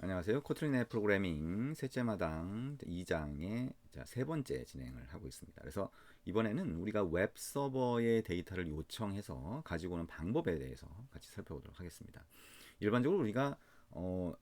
안녕하세요. 코틀린의 프로그래밍 셋째 마당 2장의 세 번째 진행을 하고 있습니다. 그래서 이번에는 우리가 웹 서버의 데이터를 요청해서 가지고 오는 방법에 대해서 같이 살펴보도록 하겠습니다. 일반적으로 우리가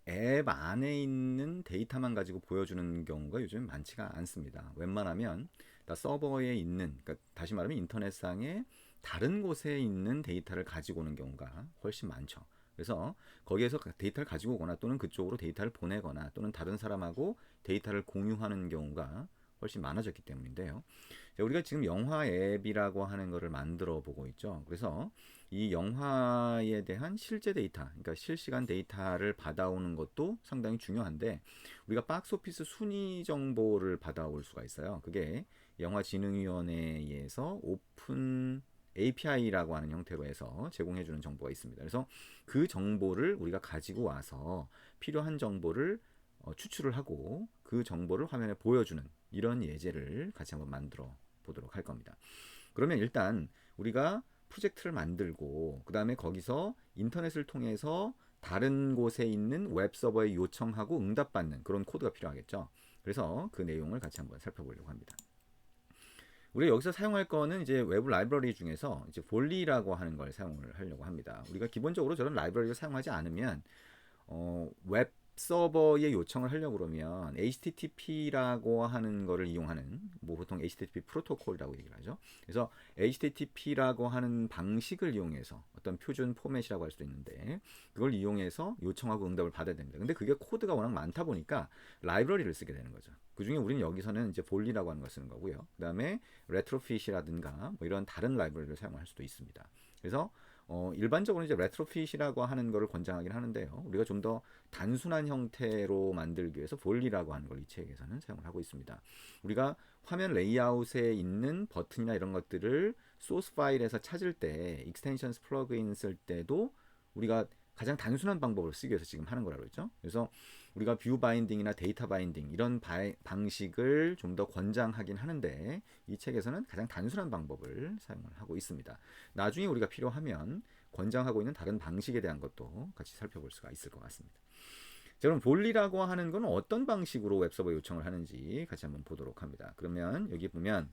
앱 안에 있는 데이터만 가지고 보여주는 경우가 요즘 많지가 않습니다. 웬만하면 다 서버에 있는, 그러니까 다시 말하면 인터넷상에 다른 곳에 있는 데이터를 가지고 오는 경우가 훨씬 많죠. 그래서 거기에서 데이터를 가지고 오거나 또는 그쪽으로 데이터를 보내거나 또는 다른 사람하고 데이터를 공유하는 경우가 훨씬 많아졌기 때문인데요. 우리가 지금 영화 앱이라고 하는 것을 만들어 보고 있죠. 그래서 이 영화에 대한 실제 데이터, 그러니까 실시간 데이터를 받아오는 것도 상당히 중요한데 우리가 박스오피스 순위 정보를 받아올 수가 있어요. 그게 영화진흥위원회에서 오픈 API라고 하는 형태로 해서 제공해주는 정보가 있습니다. 그래서 그 정보를 우리가 가지고 와서 필요한 정보를 추출을 하고 그 정보를 화면에 보여주는 이런 예제를 같이 한번 만들어 보도록 할 겁니다. 그러면 일단 우리가 프로젝트를 만들고 그 다음에 거기서 인터넷을 통해서 다른 곳에 있는 웹 서버에 요청하고 응답받는 그런 코드가 필요하겠죠. 그래서 그 내용을 같이 한번 살펴보려고 합니다. 우리가 여기서 사용할 거는 이제 외부 라이브러리 중에서 이제 볼리라고 하는 걸 사용을 하려고 합니다. 우리가 기본적으로 저런 라이브러리를 사용하지 않으면 웹 서버에 요청을 하려고 그러면 HTTP라고 하는 거를 이용하는 뭐 보통 HTTP 프로토콜이라고 얘기를 하죠. 그래서 HTTP라고 하는 방식을 이용해서 어떤 표준 포맷이라고 할 수도 있는데 그걸 이용해서 요청하고 응답을 받아야 됩니다. 근데 그게 코드가 워낙 많다 보니까 라이브러리를 쓰게 되는 거죠. 그 중에 우리는 여기서는 이제 볼리라고 하는 걸 쓰는 거고요. 그 다음에 레트로핏이라든가 뭐 이런 다른 라이브러리를 사용할 수도 있습니다. 그래서 일반적으로 이제 레트로핏이라고 하는 것을 권장하긴 하는데요. 우리가 좀 더 단순한 형태로 만들기 위해서 볼리라고 하는 걸 이 책에서는 사용을 하고 있습니다. 우리가 화면 레이아웃에 있는 버튼이나 이런 것들을 소스 파일에서 찾을 때 익스텐션스 플러그인 쓸 때도 우리가 가장 단순한 방법을 쓰기 위해서 지금 하는 거라고 했죠. 그래서 우리가 뷰 바인딩이나 데이터 바인딩 이런 방식을 좀 더 권장하긴 하는데 이 책에서는 가장 단순한 방법을 사용을 하고 있습니다. 나중에 우리가 필요하면 권장하고 있는 다른 방식에 대한 것도 같이 살펴볼 수가 있을 것 같습니다. 자, 그럼 볼리라고 하는 건 어떤 방식으로 웹서버 요청을 하는지 같이 한번 보도록 합니다. 그러면 여기 보면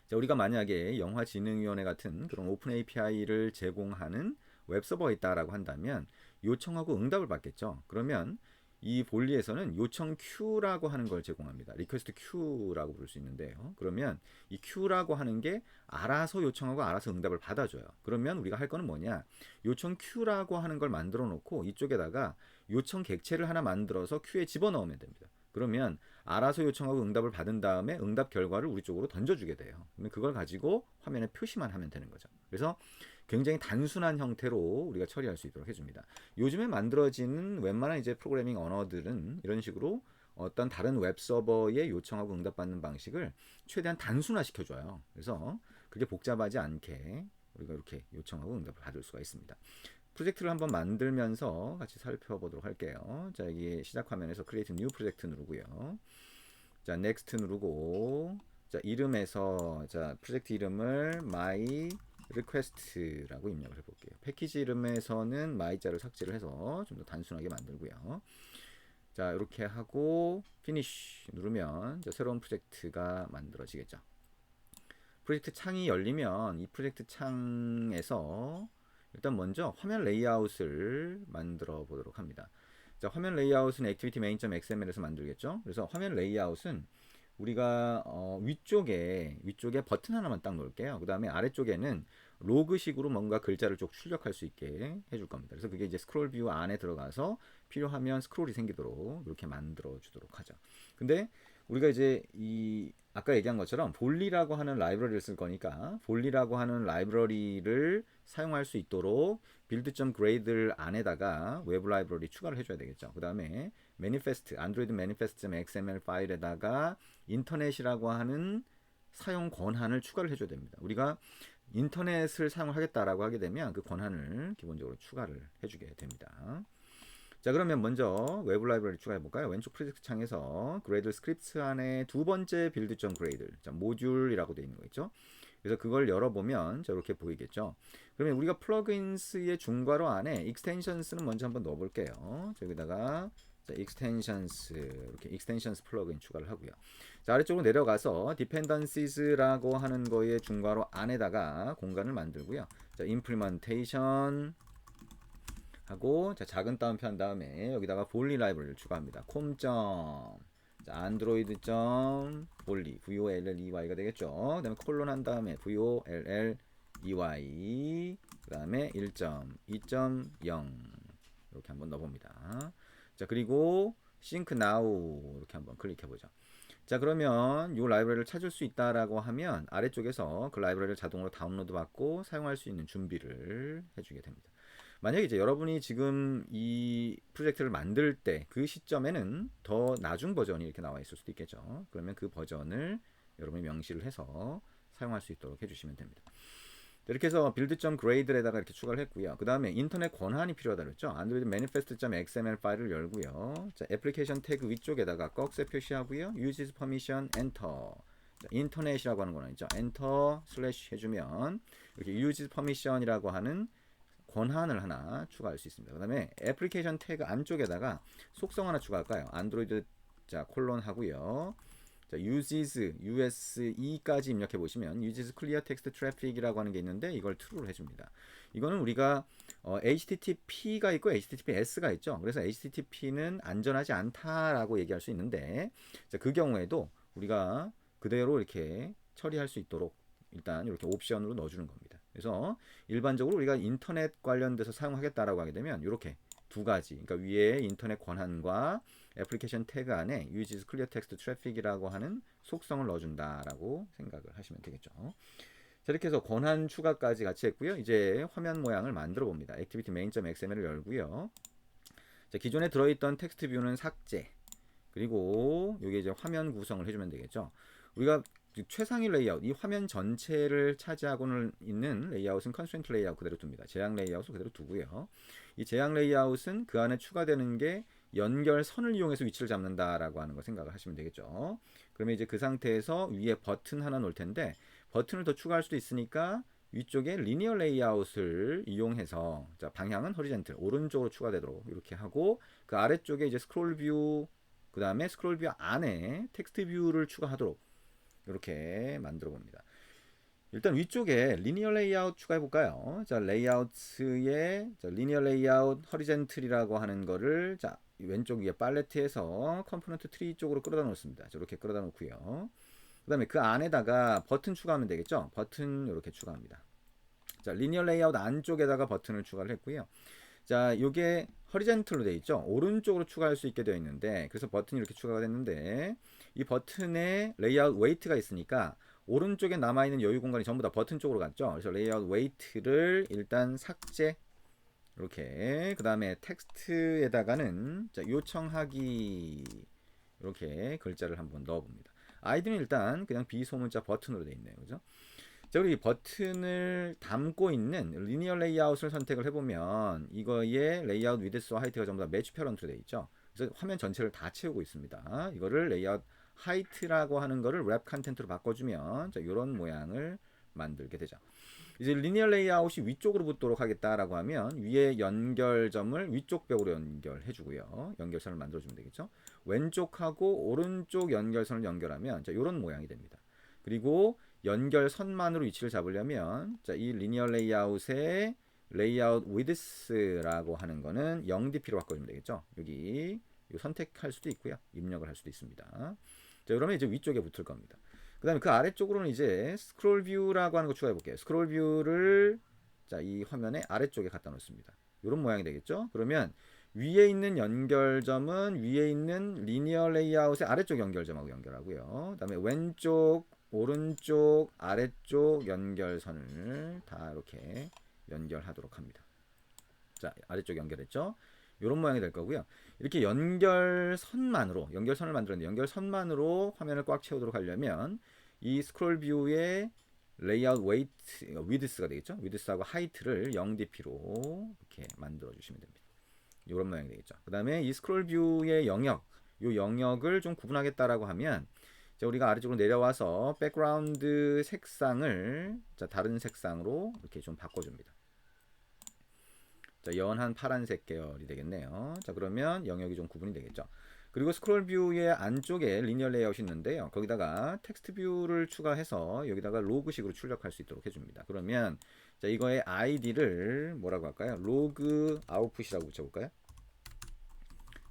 자, 우리가 만약에 영화진흥위원회 같은 그런 오픈 API를 제공하는 웹서버가 있다라고 한다면 요청하고 응답을 받겠죠. 그러면 이 볼리에서는 요청 큐라고 하는 걸 제공합니다. 리퀘스트 큐라고 부를 수 있는데요. 그러면 이 큐라고 하는 게 알아서 요청하고 알아서 응답을 받아줘요. 그러면 우리가 할 거는 뭐냐? 요청 큐라고 하는 걸 만들어 놓고 이쪽에다가 요청 객체를 하나 만들어서 큐에 집어넣으면 됩니다. 그러면 알아서 요청하고 응답을 받은 다음에 응답 결과를 우리 쪽으로 던져주게 돼요. 그러면 그걸 가지고 화면에 표시만 하면 되는 거죠. 그래서 굉장히 단순한 형태로 우리가 처리할 수 있도록 해줍니다. 요즘에 만들어지는 웬만한 이제 프로그래밍 언어들은 이런 식으로 어떤 다른 웹 서버에 요청하고 응답받는 방식을 최대한 단순화 시켜줘요. 그래서 그게 복잡하지 않게 우리가 이렇게 요청하고 응답을 받을 수가 있습니다. 프로젝트를 한번 만들면서 같이 살펴보도록 할게요. 자, 여기 시작 화면에서 Create New Project 누르고요. 자, Next 누르고 자, 이름에서 자, 프로젝트 이름을 My Request라고 입력을 해볼게요. 패키지 이름에서는 my자를 삭제를 해서 좀 더 단순하게 만들고요. 자, 이렇게 하고 Finish 누르면 자, 새로운 프로젝트가 만들어지겠죠. 프로젝트 창이 열리면 이 프로젝트 창에서 일단 먼저 화면 레이아웃을 만들어 보도록 합니다. 자, 화면 레이아웃은 activity-main.xml에서 만들겠죠. 그래서 화면 레이아웃은 우리가 위쪽에 버튼 하나만 딱 놓을게요. 그 다음에 아래쪽에는 로그식으로 뭔가 글자를 쭉 출력할 수 있게 해줄 겁니다. 그래서 그게 이제 스크롤 뷰 안에 들어가서 필요하면 스크롤이 생기도록 이렇게 만들어 주도록 하죠. 근데 우리가 이제 이 아까 얘기한 것처럼 볼리라고 하는 라이브러리를 쓸 거니까 볼리라고 하는 라이브러리를 사용할 수 있도록 build.gradle 안에다가 외부 라이브러리 추가를 해줘야 되겠죠. 그 다음에 manifest, android manifest.xml 파일에다가 인터넷이라고 하는 사용 권한을 추가를 해줘야 됩니다. 우리가 인터넷을 사용을 하겠다라고 하게 되면 그 권한을 기본적으로 추가를 해주게 됩니다. 자, 그러면 먼저 외부 라이브러리 추가해 볼까요? 왼쪽 프로젝트 창에서 Gradle 스크립트 안에 두 번째 build.gradle, 자, 모듈이라고 되어 있는 거 있죠? 그래서 그걸 열어보면 저렇게 보이겠죠? 그러면 우리가 플러그인스의 중괄호 안에 extensions는 먼저 한번 넣어볼게요. 여기다가 자, extensions 이렇게 extensions 플러그인 추가를 하고요. 자, 아래쪽으로 내려가서 dependencies라고 하는 거의 중괄호 안에다가 공간을 만들고요. 자, implementation 하고 자, 작은 따옴표 한 다음에 여기다가 볼리 라이브러리를 추가합니다. android.volley volley가 되겠죠. 그다음에 콜론 한 다음에 volley 그다음에 1.2.0 이렇게 한번 넣어봅니다. 자, 그리고 sync now 이렇게 한번 클릭해 보죠. 자, 그러면 이 라이브러리를 찾을 수 있다라고 하면 아래쪽에서 그 라이브러리를 자동으로 다운로드 받고 사용할 수 있는 준비를 해주게 됩니다. 만약에 이제 여러분이 지금 이 프로젝트를 만들 때 그 시점에는 더 나중 버전이 이렇게 나와 있을 수도 있겠죠. 그러면 그 버전을 여러분이 명시를 해서 사용할 수 있도록 해주시면 됩니다. 이렇게 해서 build.grade에다가 이렇게 추가를 했고요. 그 다음에 인터넷 권한이 필요하다 그랬죠. android manifest.xml 파일을 열고요. 자, 애플리케이션 태그 위쪽에다가 꺽쇠 표시하고요. uses permission enter. 자, 인터넷이라고 하는 거는 있죠. enter 슬래시 해주면 이렇게 uses permission이라고 하는 권한을 하나 추가할 수 있습니다. 그 다음에 애플리케이션 태그 안쪽에다가 속성 하나 추가할까요? 안드로이드 자 콜론 하고요. 자, use까지 입력해 보시면 uses clear text traffic이라고 하는 게 있는데 이걸 true로 해줍니다. 이거는 우리가 HTTP가 있고 HTTPS가 있죠. 그래서 HTTP는 안전하지 않다라고 얘기할 수 있는데 자, 그 경우에도 우리가 그대로 이렇게 처리할 수 있도록 일단 이렇게 옵션으로 넣어주는 겁니다. 그래서 일반적으로 우리가 인터넷 관련돼서 사용하겠다라고 하게 되면 이렇게 두 가지, 그러니까 위에 인터넷 권한과 애플리케이션 태그 안에 uses clear text traffic이라고 하는 속성을 넣어준다라고 생각을 하시면 되겠죠. 자, 이렇게 해서 권한 추가까지 같이 했고요. 이제 화면 모양을 만들어 봅니다. activity main.xml을 열고요. 자, 기존에 들어있던 텍스트 뷰는 삭제. 그리고 여기 이제 화면 구성을 해주면 되겠죠. 우리가 최상위 레이아웃, 이 화면 전체를 차지하고는 있는 레이아웃은 컨스트레인트 레이아웃 그대로 둡니다. 제약 레이아웃을 그대로 두고요. 이 제약 레이아웃은 그 안에 추가되는 게 연결선을 이용해서 위치를 잡는다라고 하는 거 생각을 하시면 되겠죠. 그러면 이제 그 상태에서 위에 버튼 하나 놓을 텐데 버튼을 더 추가할 수도 있으니까 위쪽에 리니어 레이아웃을 이용해서 자, 방향은 허리젠틀 오른쪽으로 추가되도록 이렇게 하고 그 아래쪽에 이제 스크롤 뷰 그 다음에 스크롤 뷰 안에 텍스트 뷰를 추가하도록 이렇게 만들어 봅니다. 일단 위쪽에 리니어 레이아웃 추가해 볼까요? 자, 레이아웃에 리니어 레이아웃 허리젠틀이라고 하는 거를 자, 왼쪽 위에 팔레트에서 컴포넌트 트리 쪽으로 끌어다 놓습니다. 이렇게 끌어다 놓고요. 그 다음에 그 안에다가 버튼 추가하면 되겠죠? 버튼 이렇게 추가합니다. 자, 리니어 레이아웃 안쪽에다가 버튼을 추가를 했고요. 자, 요게 허리젠틀로 되어 있죠. 오른쪽으로 추가할 수 있게 되어 있는데 그래서 버튼이 이렇게 추가가 됐는데 이 버튼에 레이아웃 웨이트가 있으니까 오른쪽에 남아있는 여유 공간이 전부 다 버튼 쪽으로 갔죠. 그래서 레이아웃 웨이트를 일단 삭제 이렇게 그 다음에 텍스트에다가는 자, 요청하기 이렇게 글자를 한번 넣어봅니다. 아이디는 일단 그냥 비소문자 버튼으로 되어 있네요. 그죠? 자, 우리 버튼을 담고 있는 리니어 레이아웃을 선택을 해보면 이거의 레이아웃 위드스와 하이트가 전부 다 매치 패런트로 되어 있죠. 그래서 화면 전체를 다 채우고 있습니다. 이거를 레이아웃 하이트라고 하는 거를 랩 컨텐트로 바꿔주면 자, 이런 모양을 만들게 되죠. 이제 리니어 레이아웃이 위쪽으로 붙도록 하겠다라고 하면 위에 연결점을 위쪽 벽으로 연결해 주고요. 연결선을 만들어 주면 되겠죠. 왼쪽하고 오른쪽 연결선을 연결하면 자, 이런 모양이 됩니다. 그리고 연결선만으로 위치를 잡으려면 자, 이 리니어 레이아웃의 레이아웃 위드스라고 하는 거는 0dp로 바꿔주면 되겠죠. 여기 선택할 수도 있고요. 입력을 할 수도 있습니다. 자, 그러면 이제 위쪽에 붙을 겁니다. 그 다음에 그 아래쪽으로는 이제 스크롤 뷰라고 하는 거 추가해 볼게요. 스크롤 뷰를 자, 이 화면의 아래쪽에 갖다 놓습니다. 이런 모양이 되겠죠. 그러면 위에 있는 연결점은 위에 있는 리니어 레이아웃의 아래쪽 연결점하고 연결하고요. 그 다음에 왼쪽 오른쪽 아래쪽 연결선을 다 이렇게 연결하도록 합니다. 자, 아래쪽 연결했죠. 이런 모양이 될 거고요. 이렇게 연결선을 만들었는데 연결선만으로 화면을 꽉 채우도록 하려면 이 스크롤 뷰의 레이아웃 웨이트 위드스가 되겠죠. 위드스하고 하이트를 0dp로 이렇게 만들어 주시면 됩니다. 이런 모양이 되겠죠. 그 다음에 이 스크롤 뷰의 영역, 이 영역을 좀 구분하겠다라고 하면 자, 우리가 아래쪽으로 내려와서 백그라운드 색상을 자, 다른 색상으로 이렇게 좀 바꿔줍니다. 자, 자, 연한 파란색 계열이 되겠네요. 자, 그러면 영역이 좀 구분이 되겠죠. 그리고 스크롤 뷰의 안쪽에 리니어 레이아웃이 있는데요. 거기다가 텍스트 뷰를 추가해서 여기다가 로그식으로 출력할 수 있도록 해줍니다. 그러면 자, 이거의 아이디를 뭐라고 할까요? 로그 아웃풋이라고 붙여볼까요?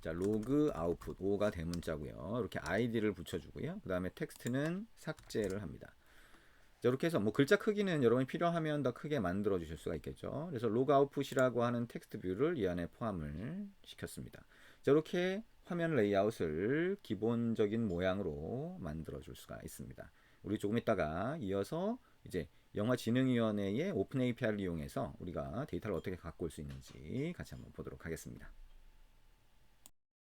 자, 로그 아웃풋, O가 대문자고요. 이렇게 아이디를 붙여주고요. 그 다음에 텍스트는 삭제를 합니다. 자, 이렇게 해서 뭐 글자 크기는 여러분이 필요하면 더 크게 만들어 주실 수가 있겠죠. 그래서 로그 아웃풋이라고 하는 텍스트 뷰를 이 안에 포함을 시켰습니다. 자, 이렇게 화면 레이아웃을 기본적인 모양으로 만들어 줄 수가 있습니다. 우리 조금 이따가 이어서 이제 영화진흥위원회의 오픈 API를 이용해서 우리가 데이터를 어떻게 갖고 올 수 있는지 같이 한번 보도록 하겠습니다.